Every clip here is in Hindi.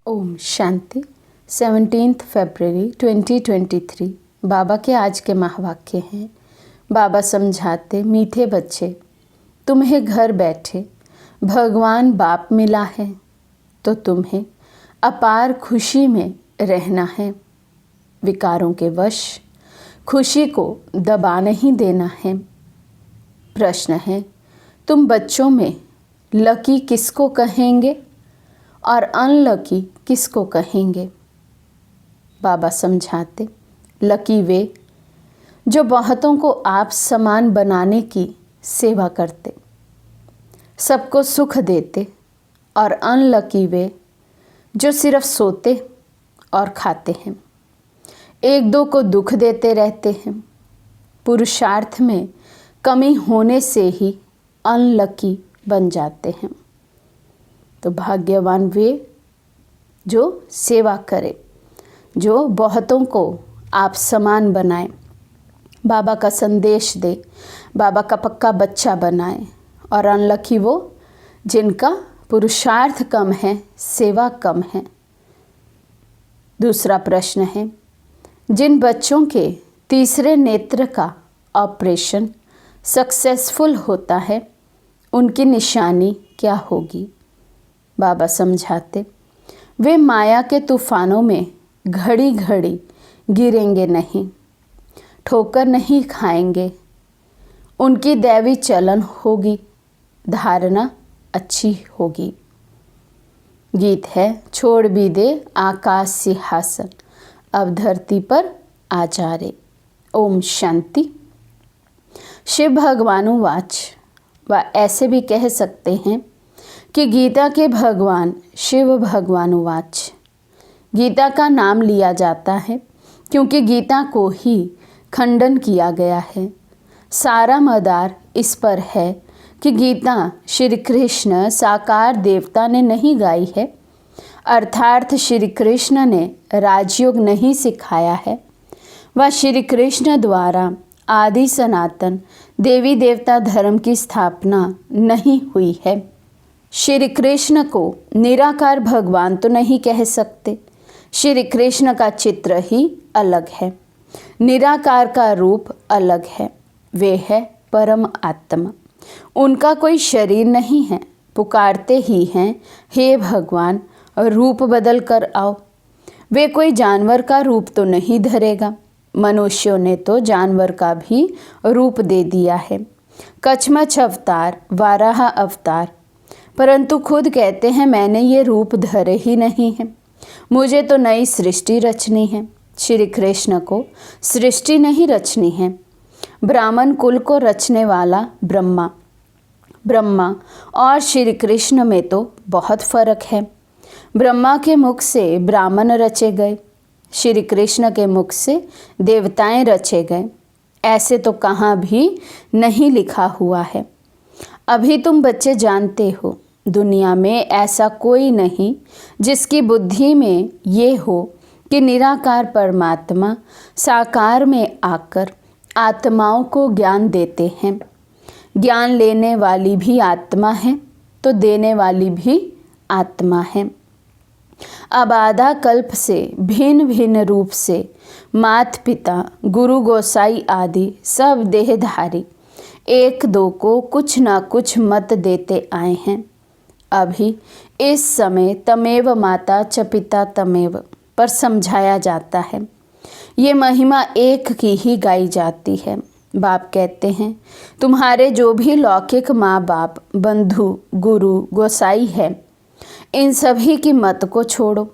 ओम शांति। 17 फरवरी 2023 बाबा के आज के महावाक्य हैं। बाबा समझाते, मीठे बच्चे, तुम्हें घर बैठे भगवान बाप मिला है तो तुम्हें अपार खुशी में रहना है। विकारों के वश खुशी को दबा नहीं देना है। प्रश्न है, तुम बच्चों में लकी किसको कहेंगे और अनलकी किसको कहेंगे? बाबा समझाते, लकी वे जो बहुतों को आप समान बनाने की सेवा करते, सबको सुख देते, और अनलकी वे जो सिर्फ सोते और खाते हैं, एक दो को दुख देते रहते हैं। पुरुषार्थ में कमी होने से ही अनलकी बन जाते हैं। तो भाग्यवान वे जो सेवा करे, जो बहुतों को आप समान बनाए, बाबा का संदेश दे, बाबा का पक्का बच्चा बनाए। और अनलकी वो जिनका पुरुषार्थ कम है, सेवा कम है। दूसरा प्रश्न है, जिन बच्चों के तीसरे नेत्र का ऑपरेशन सक्सेसफुल होता है, उनकी निशानी क्या होगी? बाबा समझाते, वे माया के तूफानों में घड़ी घड़ी गिरेंगे नहीं, ठोकर नहीं खाएंगे। उनकी दैवी चलन होगी, धारणा अच्छी होगी। गीत है, छोड़ भी दे आकाश सिंहासन, अब धरती पर आ जा रे। ओम शांति। शिव भगवानुवाच, व ऐसे भी कह सकते हैं कि गीता के भगवान शिव भगवानुवाच। गीता का नाम लिया जाता है क्योंकि गीता को ही खंडन किया गया है। सारा मदार इस पर है कि गीता श्री कृष्ण साकार देवता ने नहीं गाई है, अर्थात श्री कृष्ण ने राजयोग नहीं सिखाया है। वह श्री कृष्ण द्वारा आदि सनातन देवी देवता धर्म की स्थापना नहीं हुई है। श्री कृष्ण को निराकार भगवान तो नहीं कह सकते। श्री कृष्ण का चित्र ही अलग है, निराकार का रूप अलग है। वे है परम आत्मा, उनका कोई शरीर नहीं है। पुकारते ही हैं, हे भगवान रूप बदल कर आओ। वे कोई जानवर का रूप तो नहीं धरेगा। मनुष्यों ने तो जानवर का भी रूप दे दिया है, कछमछ अवतार, वाराह अवतार, परंतु खुद कहते हैं मैंने ये रूप धरे ही नहीं है, मुझे तो नई सृष्टि रचनी है। श्री कृष्ण को सृष्टि नहीं रचनी है। ब्राह्मण कुल को रचने वाला ब्रह्मा और श्री कृष्ण में तो बहुत फर्क है। ब्रह्मा के मुख से ब्राह्मण रचे गए, श्री कृष्ण के मुख से देवताएं रचे गए। ऐसे तो कहाँ भी नहीं लिखा हुआ है। अभी तुम बच्चे जानते हो, दुनिया में ऐसा कोई नहीं जिसकी बुद्धि में ये हो कि निराकार परमात्मा साकार में आकर आत्माओं को ज्ञान देते हैं। ज्ञान लेने वाली भी आत्मा है तो देने वाली भी आत्मा है। अब आधा कल्प से भिन्न भिन्न रूप से माता पिता, गुरु गोसाई आदि सब देहधारी एक दो को कुछ ना कुछ मत देते आए हैं। अभी इस समय तमेव माता च पिता तमेव पर समझाया जाता है। ये महिमा एक की ही गाई जाती है। बाप कहते हैं, तुम्हारे जो भी लौकिक माँ बाप, बंधु, गुरु, गोसाई है, इन सभी की मत को छोड़ो।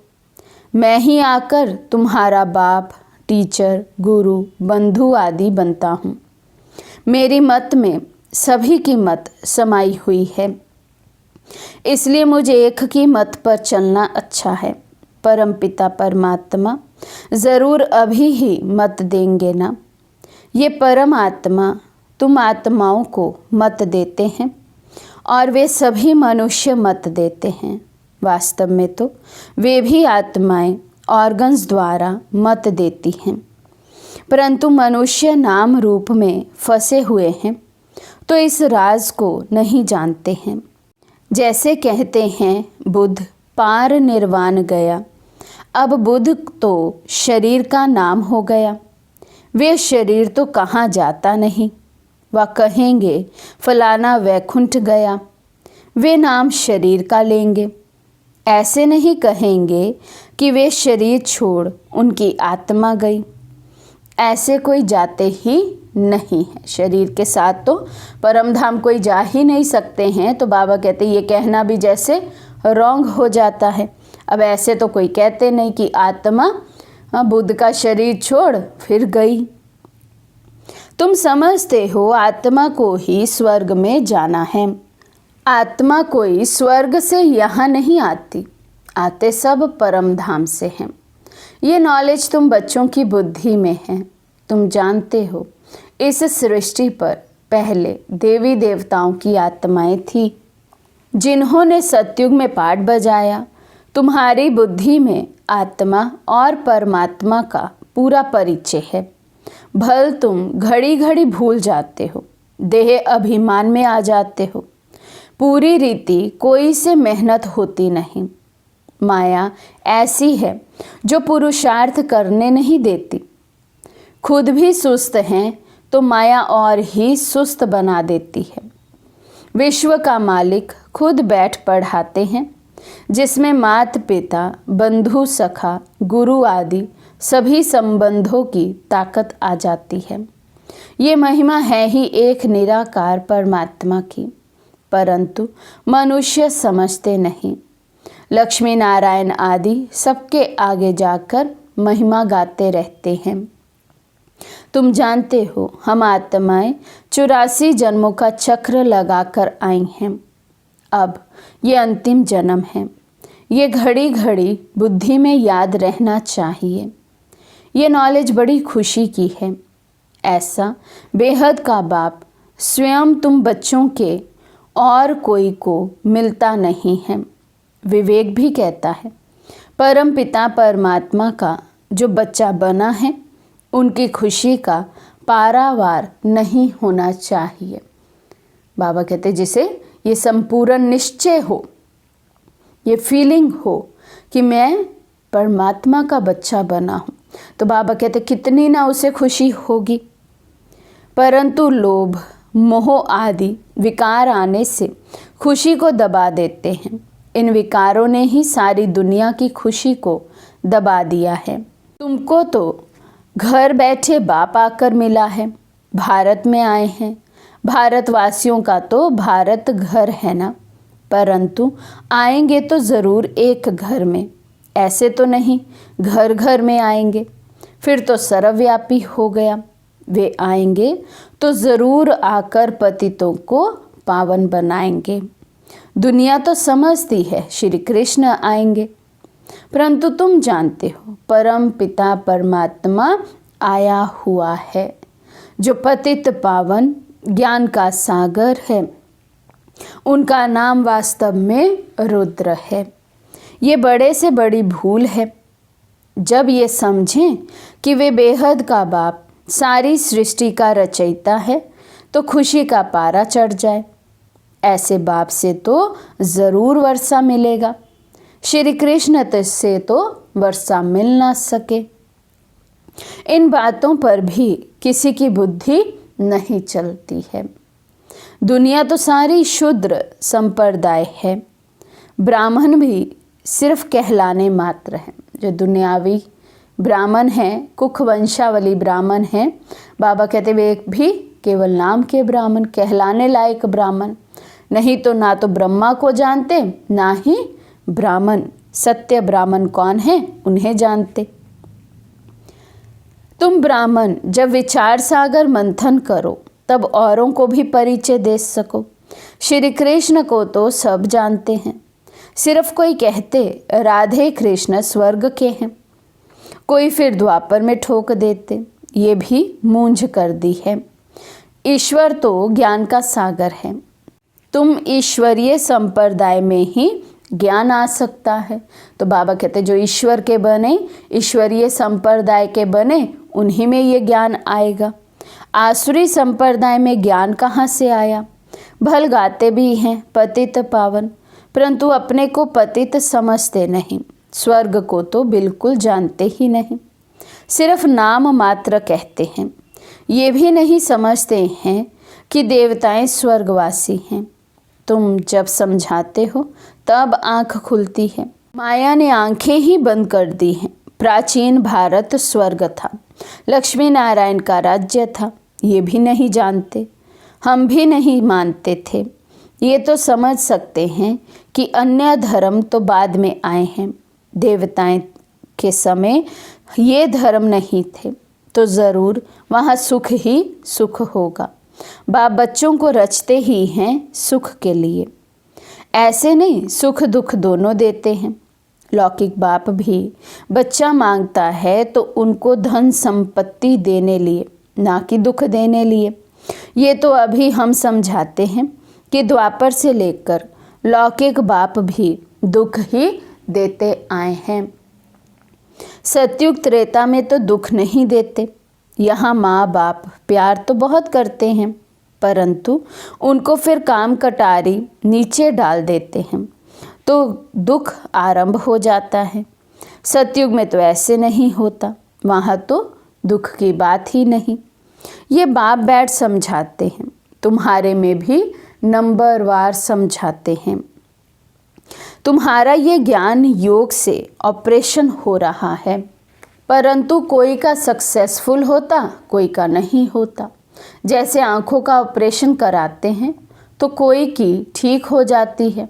मैं ही आकर तुम्हारा बाप, टीचर, गुरु, बंधु आदि बनता हूँ। मेरी मत में सभी की मत समाई हुई है, इसलिए मुझे एक की मत पर चलना अच्छा है। परमपिता परमात्मा ज़रूर अभी ही मत देंगे ना। ये परमात्मा तुम आत्माओं को मत देते हैं और वे सभी मनुष्य मत देते हैं। वास्तव में तो वे भी आत्माएं ऑर्गन्स द्वारा मत देती हैं, परंतु मनुष्य नाम रूप में फंसे हुए हैं तो इस राज को नहीं जानते हैं। जैसे कहते हैं बुद्ध पार निर्वाण गया। अब बुद्ध तो शरीर का नाम हो गया। वे शरीर तो कहाँ जाता नहीं। वह कहेंगे फलाना वैकुंठ गया, वे नाम शरीर का लेंगे। ऐसे नहीं कहेंगे कि वे शरीर छोड़ उनकी आत्मा गई। ऐसे कोई जाते ही नहीं है। शरीर के साथ तो परम धाम कोई जा ही नहीं सकते हैं। तो बाबा कहते ये कहना भी जैसे रॉन्ग हो जाता है। अब ऐसे तो कोई कहते नहीं कि आत्मा बुद्ध का शरीर छोड़ फिर गई। तुम समझते हो आत्मा को ही स्वर्ग में जाना है। आत्मा कोई स्वर्ग से यहाँ नहीं आती, आते सब परम धाम से हैं। ये नॉलेज तुम बच्चों की बुद्धि में है। तुम जानते हो इस सृष्टि पर पहले देवी देवताओं की आत्माएं थी जिन्होंने सतयुग में पाठ बजाया। तुम्हारी बुद्धि में आत्मा और परमात्मा का पूरा परिचय है। भल तुम घड़ी घड़ी भूल जाते हो, देह अभिमान में आ जाते हो। पूरी रीति कोई से मेहनत होती नहीं। माया ऐसी है जो पुरुषार्थ करने नहीं देती। खुद भी सुस्त हैं तो माया और ही सुस्त बना देती है। विश्व का मालिक खुद बैठ पढ़ाते हैं, जिसमें माता पिता, बंधु, सखा, गुरु आदि सभी संबंधों की ताकत आ जाती है। ये महिमा है ही एक निराकार परमात्मा की, परंतु मनुष्य समझते नहीं। लक्ष्मी नारायण आदि सबके आगे जाकर महिमा गाते रहते हैं। तुम जानते हो हम आत्माएं 84 जन्मों का चक्र लगाकर आई हैं। अब ये अंतिम जन्म है। ये घड़ी घड़ी बुद्धि में याद रहना चाहिए। ये नॉलेज बड़ी खुशी की है। ऐसा बेहद का बाप स्वयं तुम बच्चों के और कोई को मिलता नहीं है। विवेक भी कहता है परम पिता परमात्मा का जो बच्चा बना है उनकी खुशी का पारावार नहीं होना चाहिए। बाबा कहते जिसे ये संपूर्ण निश्चय हो, ये फीलिंग हो कि मैं परमात्मा का बच्चा बना हूँ, तो बाबा कहते कितनी ना उसे खुशी होगी। परंतु लोभ, मोह आदि विकार आने से खुशी को दबा देते हैं। इन विकारों ने ही सारी दुनिया की खुशी को दबा दिया है। तुमको तो घर बैठे बाप आकर मिला है। भारत में आए हैं। भारतवासियों का तो भारत घर है ना, परंतु आएंगे तो ज़रूर एक घर में। ऐसे तो नहीं घर घर में आएंगे, फिर तो सर्वव्यापी हो गया। वे आएंगे तो ज़रूर आकर पतितों को पावन बनाएंगे। दुनिया तो समझती है श्री कृष्ण आएंगे, परंतु तुम जानते हो परम पिता परमात्मा आया हुआ है, जो पतित पावन ज्ञान का सागर है। उनका नाम वास्तव में रुद्र है। ये बड़े से बड़ी भूल है। जब ये समझें कि वे बेहद का बाप सारी सृष्टि का रचयिता है तो खुशी का पारा चढ़ जाए। ऐसे बाप से तो ज़रूर वर्षा मिलेगा। श्री कृष्ण से तो वर्षा मिल ना सके। इन बातों पर भी किसी की बुद्धि नहीं चलती है। दुनिया तो सारी शूद्र संप्रदाय है। ब्राह्मण भी सिर्फ कहलाने मात्र हैं। जो दुनियावी ब्राह्मण हैं, कुख वंशावली ब्राह्मण हैं, बाबा कहते वे एक भी केवल नाम के ब्राह्मण, कहलाने लायक ब्राह्मण नहीं। तो ना तो ब्रह्मा को जानते, ना ही ब्राह्मण सत्य ब्राह्मण कौन है उन्हें जानते। तुम ब्राह्मण जब विचार सागर मंथन करो तब औरों को भी परिचय दे सको। श्री कृष्ण को तो सब जानते हैं, सिर्फ कोई कहते राधे कृष्ण स्वर्ग के हैं, कोई फिर द्वापर में ठोक देते। ये भी मूंझ कर दी है। ईश्वर तो ज्ञान का सागर है। तुम ईश्वरीय संप्रदाय में ही ज्ञान आ सकता है। तो बाबा कहते जो ईश्वर के बने, ईश्वरीय संप्रदाय के बने, उन्हीं में ये ज्ञान आएगा। आसुरी संप्रदाय में ज्ञान कहाँ से आया? भल गाते भी हैं पतित पावन, परंतु अपने को पतित समझते नहीं, स्वर्ग को तो बिल्कुल जानते ही नहीं, सिर्फ नाम मात्र कहते हैं। ये भी नहीं समझते हैं कि देवताएं स्वर्गवासी हैं। तुम जब समझाते हो तब आंख खुलती है। माया ने आंखें ही बंद कर दी हैं। प्राचीन भारत स्वर्ग था, लक्ष्मी नारायण का राज्य था, ये भी नहीं जानते, हम भी नहीं मानते थे। ये तो समझ सकते हैं कि अन्य धर्म तो बाद में आए हैं। देवताएं के समय ये धर्म नहीं थे तो ज़रूर वहाँ सुख ही सुख होगा। बाप बच्चों को रचते ही हैं सुख के लिए, ऐसे नहीं सुख दुख दोनों देते हैं। लौकिक बाप भी बच्चा मांगता है तो उनको धन संपत्ति देने लिए, ना कि दुख देने लिए। ये तो अभी हम समझाते हैं कि द्वापर से लेकर लौकिक बाप भी दुख ही देते आए हैं। सतयुग त्रेता में तो दुख नहीं देते। यहाँ माँ बाप प्यार तो बहुत करते हैं, परंतु उनको फिर काम कटारी नीचे डाल देते हैं तो दुख आरंभ हो जाता है। सतयुग में तो ऐसे नहीं होता, वहाँ तो दुख की बात ही नहीं। ये बाप बैठ समझाते हैं, तुम्हारे में भी नंबरवार समझाते हैं। तुम्हारा ये ज्ञान योग से ऑपरेशन हो रहा है, परंतु कोई का सक्सेसफुल होता, कोई का नहीं होता। जैसे आँखों का ऑपरेशन कराते हैं तो कोई की ठीक हो जाती है,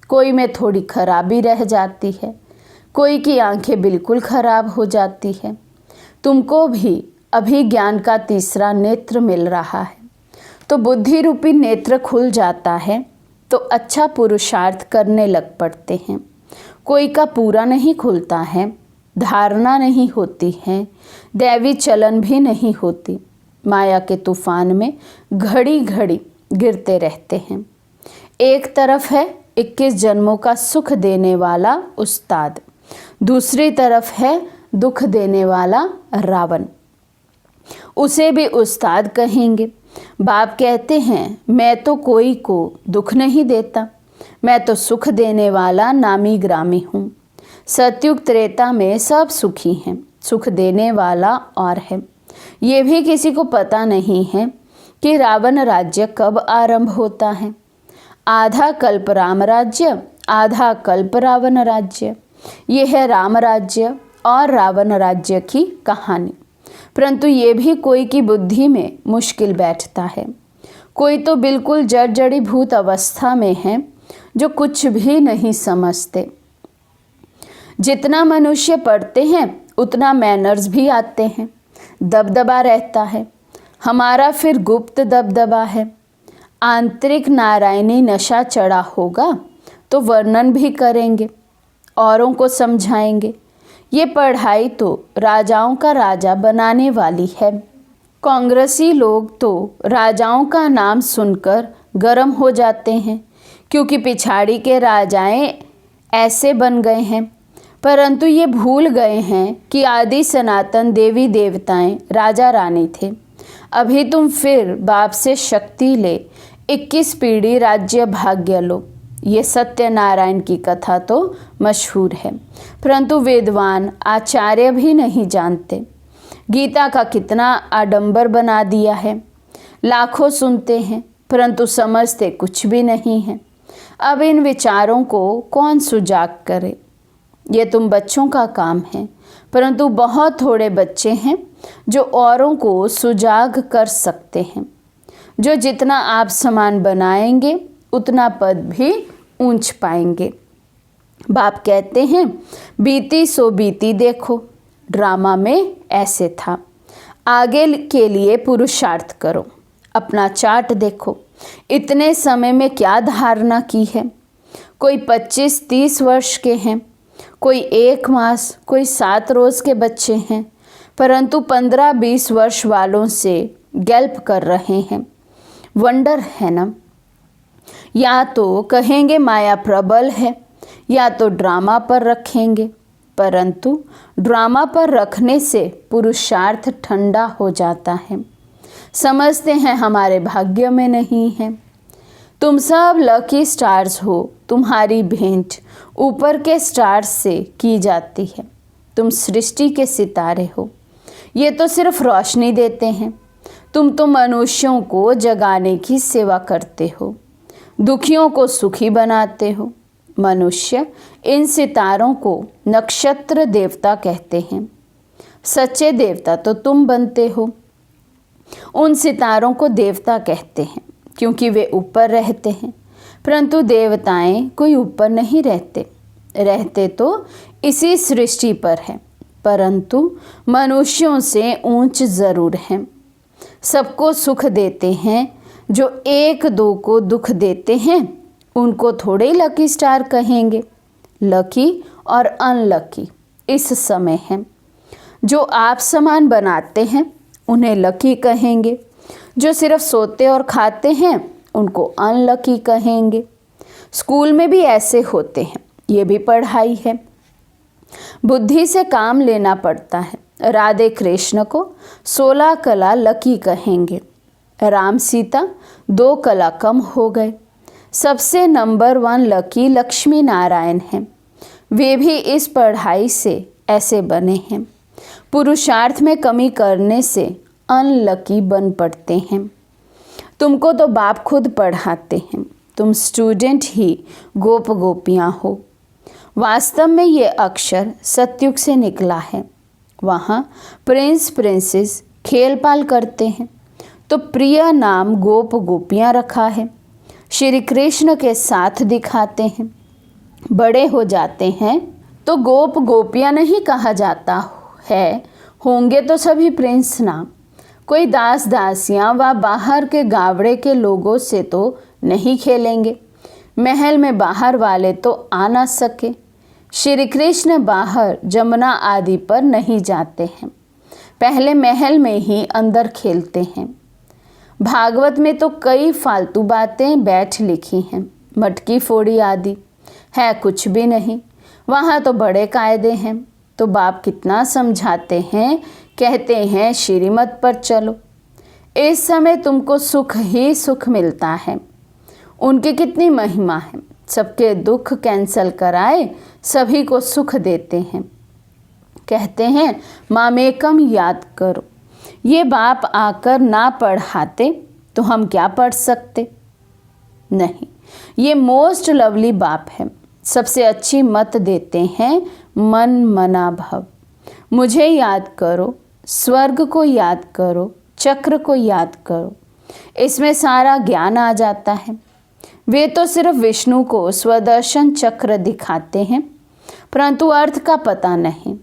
कोई में थोड़ी खराबी रह जाती है, कोई की आंखें बिल्कुल खराब हो जाती है। तुमको भी अभी ज्ञान का तीसरा नेत्र मिल रहा है, तो बुद्धि रूपी नेत्र खुल जाता है तो अच्छा पुरुषार्थ करने लग पड़ते हैं। कोई का पूरा नहीं खुलता है, धारणा नहीं होती है, दैवी चलन भी नहीं होती। माया के तूफान में घड़ी घड़ी गिरते रहते हैं। एक तरफ है 21 जन्मों का सुख देने वाला उस्ताद, दूसरी तरफ है दुख देने वाला रावण। उसे भी उस्ताद कहेंगे। बाप कहते हैं मैं तो कोई को दुख नहीं देता, मैं तो सुख देने वाला नामी ग्रामी हूँ। सतयुग त्रेता में सब सुखी हैं, सुख देने वाला और है। ये भी किसी को पता नहीं है कि रावण राज्य कब आरंभ होता है। आधा कल्प राम राज्य, आधा कल्प रावण राज्य। ये है राम राज्य और रावण राज्य की कहानी। परंतु ये भी कोई की बुद्धि में मुश्किल बैठता है। कोई तो बिल्कुल जड़ी भूत अवस्था में है जो कुछ भी नहीं समझते। जितना मनुष्य पढ़ते हैं उतना मैनर्स भी आते हैं, दबदबा रहता है। हमारा फिर गुप्त दबदबा है। आंतरिक नारायणी नशा चढ़ा होगा तो वर्णन भी करेंगे, औरों को समझाएंगे। ये पढ़ाई तो राजाओं का राजा बनाने वाली है। कांग्रेसी लोग तो राजाओं का नाम सुनकर गर्म हो जाते हैं, क्योंकि पिछाड़ी के राजाएं ऐसे बन गए हैं। परंतु ये भूल गए हैं कि आदि सनातन देवी देवताएं राजा रानी थे। अभी तुम फिर बाप से शक्ति ले 21 पीढ़ी राज्य भाग्य लो। ये सत्यनारायण की कथा तो मशहूर है, परंतु वेदवान आचार्य भी नहीं जानते। गीता का कितना आडंबर बना दिया है। लाखों सुनते हैं परंतु समझते कुछ भी नहीं है। अब इन विचारों को कौन सुजाग करे? ये तुम बच्चों का काम है, परंतु बहुत थोड़े बच्चे हैं जो औरों को सुजाग कर सकते हैं। जो जितना आप समान बनाएंगे उतना पद भी ऊंच पाएंगे। बाप कहते हैं बीती सो बीती देखो। ड्रामा में ऐसे था। आगे के लिए पुरुषार्थ करो। अपना चार्ट देखो, इतने समय में क्या धारणा की है। कोई 25-30 वर्ष के हैं, कोई 1 मास, कोई 7 रोज के बच्चे हैं, परंतु 15-20 वर्ष वालों से गैल्प कर रहे हैं। वंडर है ना? या तो कहेंगे माया प्रबल है, या तो ड्रामा पर रखेंगे, परंतु ड्रामा पर रखने से पुरुषार्थ ठंडा हो जाता है। समझते हैं हमारे भाग्य में नहीं है। तुम सब लकी स्टार्स हो। तुम्हारी भेंट ऊपर के स्टार्स से की जाती है। तुम सृष्टि के सितारे हो। ये तो सिर्फ रोशनी देते हैं। तुम तो मनुष्यों को जगाने की सेवा करते हो, दुखियों को सुखी बनाते हो। मनुष्य इन सितारों को नक्षत्र देवता कहते हैं। सच्चे देवता तो तुम बनते हो। उन सितारों को देवता कहते हैं क्योंकि वे ऊपर रहते हैं, परंतु देवताएं कोई ऊपर नहीं रहते। रहते तो इसी सृष्टि पर है, परंतु मनुष्यों से ऊंच जरूर हैं। सबको सुख देते हैं। जो एक दो को दुख देते हैं उनको थोड़े लकी स्टार कहेंगे। लकी और अनलकी इस समय हैं। जो आप समान बनाते हैं उन्हें लकी कहेंगे। जो सिर्फ सोते और खाते हैं उनको अनलकी कहेंगे। स्कूल में भी ऐसे होते हैं, ये भी पढ़ाई है। बुद्धि से काम लेना पड़ता है। राधे कृष्ण को 16 कला लकी कहेंगे। राम सीता 2 कला कम हो गए। सबसे नंबर 1 लकी लक्ष्मी नारायण हैं। वे भी इस पढ़ाई से ऐसे बने हैं। पुरुषार्थ में कमी करने से अनलकी बन पड़ते हैं। तुमको तो बाप खुद पढ़ाते हैं। तुम स्टूडेंट ही गोप गोपियाँ हो। वास्तव में ये अक्षर सतयुग से निकला है। वहाँ प्रिंस प्रिंसेस खेल पाल करते हैं, तो प्रिय नाम गोप गोपियाँ रखा है। श्री कृष्ण के साथ दिखाते हैं। बड़े हो जाते हैं तो गोप गोपियाँ नहीं कहा जाता है, होंगे तो सभी प्रिंस नाम। कोई दास दासियाँ व बाहर के गावड़े के लोगों से तो नहीं खेलेंगे। महल में बाहर वाले तो आ ना सके। श्री कृष्ण बाहर जमुना आदि पर नहीं जाते हैं, पहले महल में ही अंदर खेलते हैं। भागवत में तो कई फालतू बातें बैठ लिखी हैं, मटकी फोड़ी आदि है कुछ भी नहीं। वहाँ तो बड़े कायदे हैं। तो बाप कितना समझाते हैं, कहते हैं श्रीमत पर चलो। इस समय तुमको सुख ही सुख मिलता है। उनकी कितनी महिमा है। सबके दुख कैंसल कराए सभी को सुख देते हैं। कहते हैं मामेकम याद करो। ये बाप आकर ना पढ़ाते तो हम क्या पढ़ सकते। नहीं, ये मोस्ट लवली बाप है। सबसे अच्छी मत देते हैं, मन मना भव। मुझे याद करो, स्वर्ग को याद करो, चक्र को याद करो। इसमें सारा ज्ञान आ जाता है। वे तो सिर्फ विष्णु को स्वदर्शन चक्र दिखाते हैं, परंतु अर्थ का पता नहीं।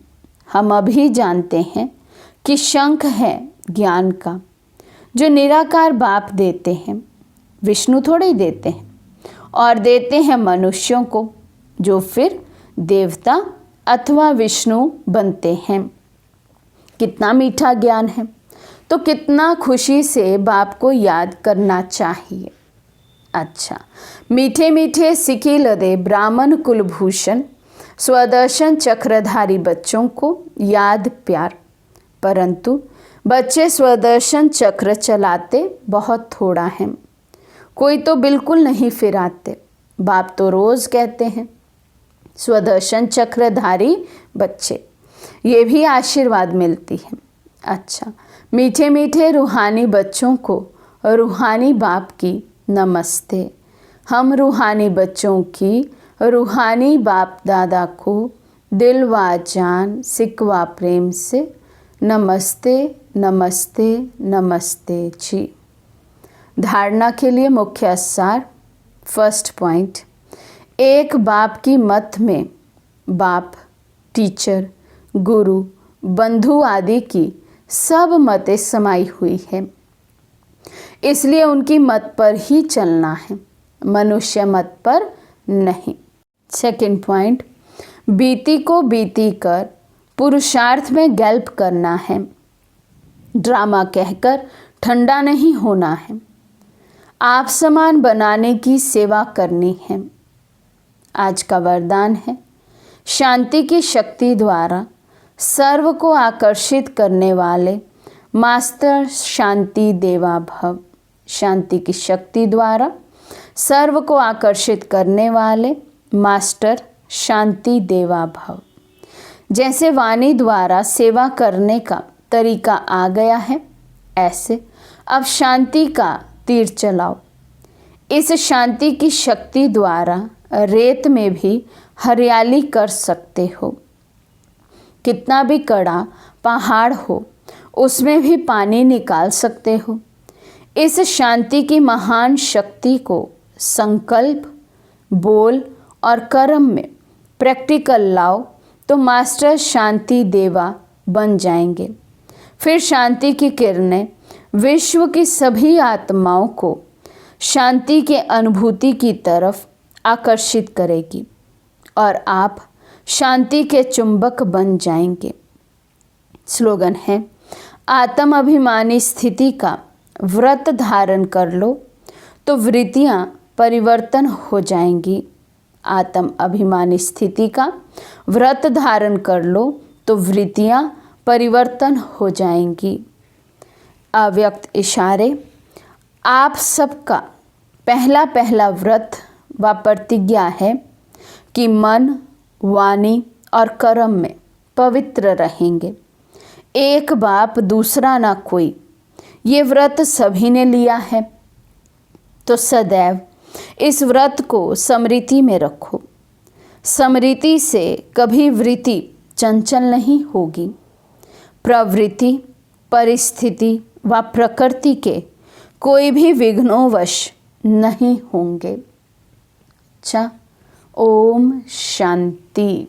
हम अभी जानते हैं कि शंख है ज्ञान का, जो निराकार बाप देते हैं। विष्णु थोड़े देते हैं, और देते हैं मनुष्यों को, जो फिर देवता अथवा विष्णु बनते हैं। कितना मीठा ज्ञान है, तो कितना खुशी से बाप को याद करना चाहिए। अच्छा, मीठे मीठे सिकी लदे ब्राह्मण कुलभूषण स्वदर्शन चक्रधारी बच्चों को याद प्यार, परंतु बच्चे स्वदर्शन चक्र चलाते बहुत थोड़ा हैं। कोई तो बिल्कुल नहीं फिराते। बाप तो रोज़ कहते हैं स्वदर्शन चक्रधारी बच्चे, ये भी आशीर्वाद मिलती है। अच्छा, मीठे मीठे रूहानी बच्चों को रूहानी बाप की नमस्ते। हम रूहानी बच्चों की रूहानी बाप दादा को दिल व जान सिकवा प्रेम से नमस्ते नमस्ते नमस्ते जी। धारणा के लिए मुख्य सार। फर्स्ट पॉइंट, एक बाप की मत में बाप, टीचर, गुरु, बंधु आदि की सब मतें समाई हुई है, इसलिए उनकी मत पर ही चलना है, मनुष्य मत पर नहीं। सेकंड पॉइंट, बीती को बीती कर पुरुषार्थ में गल्प करना है। ड्रामा कहकर ठंडा नहीं होना है। आप समान बनाने की सेवा करनी है। आज का वरदान है, शांति की शक्ति द्वारा सर्व को आकर्षित करने वाले मास्टर शांति देवा भव। शांति की शक्ति द्वारा सर्व को आकर्षित करने वाले मास्टर शांति देवा भव। जैसे वाणी द्वारा सेवा करने का तरीका आ गया है, ऐसे अब शांति का तीर चलाओ। इस शांति की शक्ति द्वारा रेत में भी हरियाली कर सकते हो। कितना भी कड़ा पहाड़ हो, उसमें भी पानी निकाल सकते हो। इस शांति की महान शक्ति को संकल्प, बोल और कर्म में प्रैक्टिकल लाओ तो मास्टर शांति देवा बन जाएंगे। फिर शांति की किरणें विश्व की सभी आत्माओं को शांति के अनुभूति की तरफ आकर्षित करेगी और आप शांति के चुंबक बन जाएंगे। स्लोगन है, आत्म अभिमानी स्थिति का व्रत धारण कर लो तो वृत्तियां परिवर्तन हो जाएंगी। आत्म अभिमानी स्थिति का व्रत धारण कर लो तो वृत्तियां परिवर्तन हो जाएंगी। अव्यक्त इशारे, आप सबका पहला व्रत व प्रतिज्ञा है कि मन, वाणी और कर्म में पवित्र रहेंगे। एक बाप दूसरा ना कोई, ये व्रत सभी ने लिया है, तो सदैव इस व्रत को स्मृति में रखो। स्मृति से कभी वृत्ति चंचल नहीं होगी। प्रवृत्ति, परिस्थिति व प्रकृति के कोई भी विघ्नोवश नहीं होंगे। अच्छा, ओम शांति।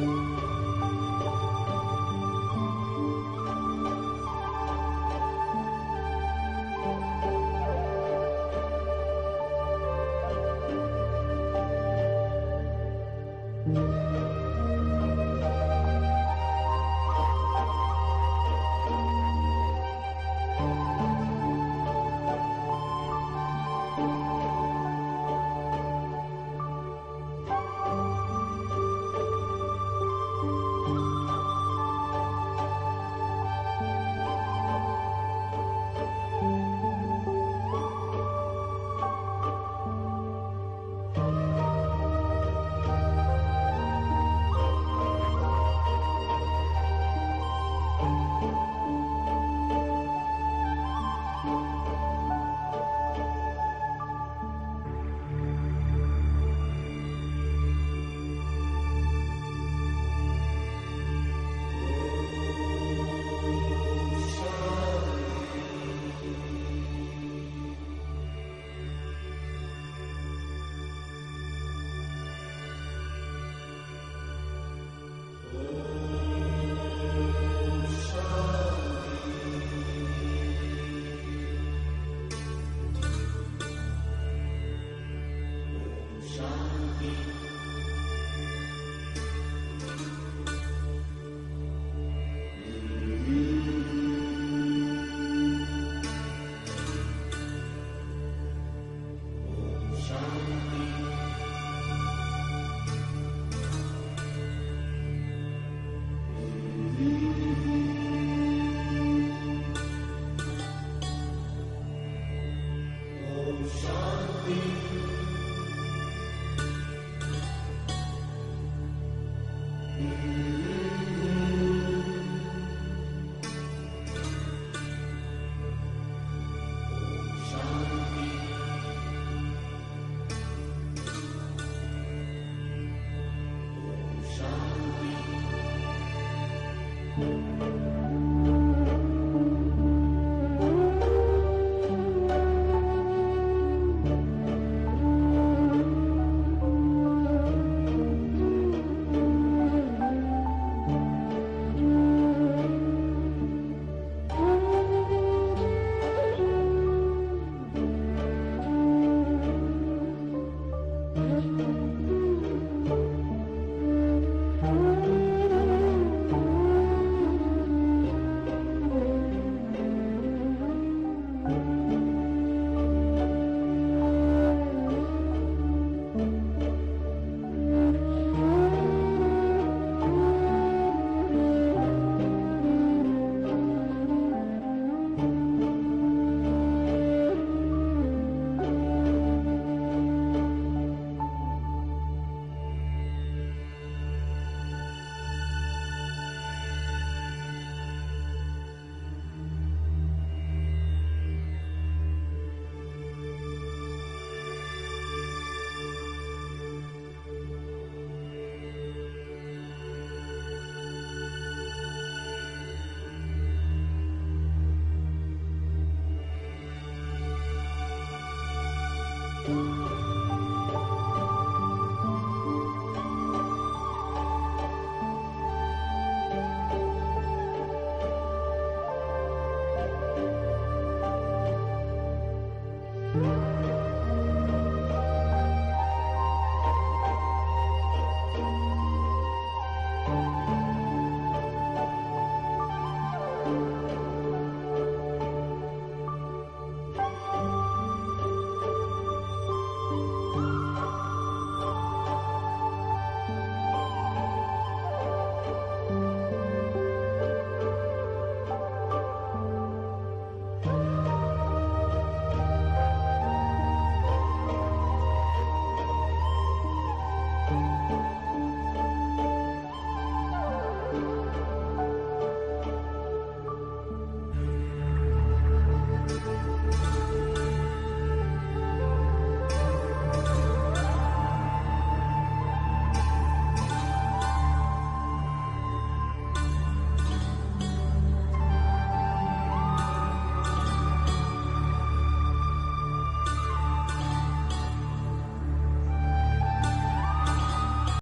Thank you.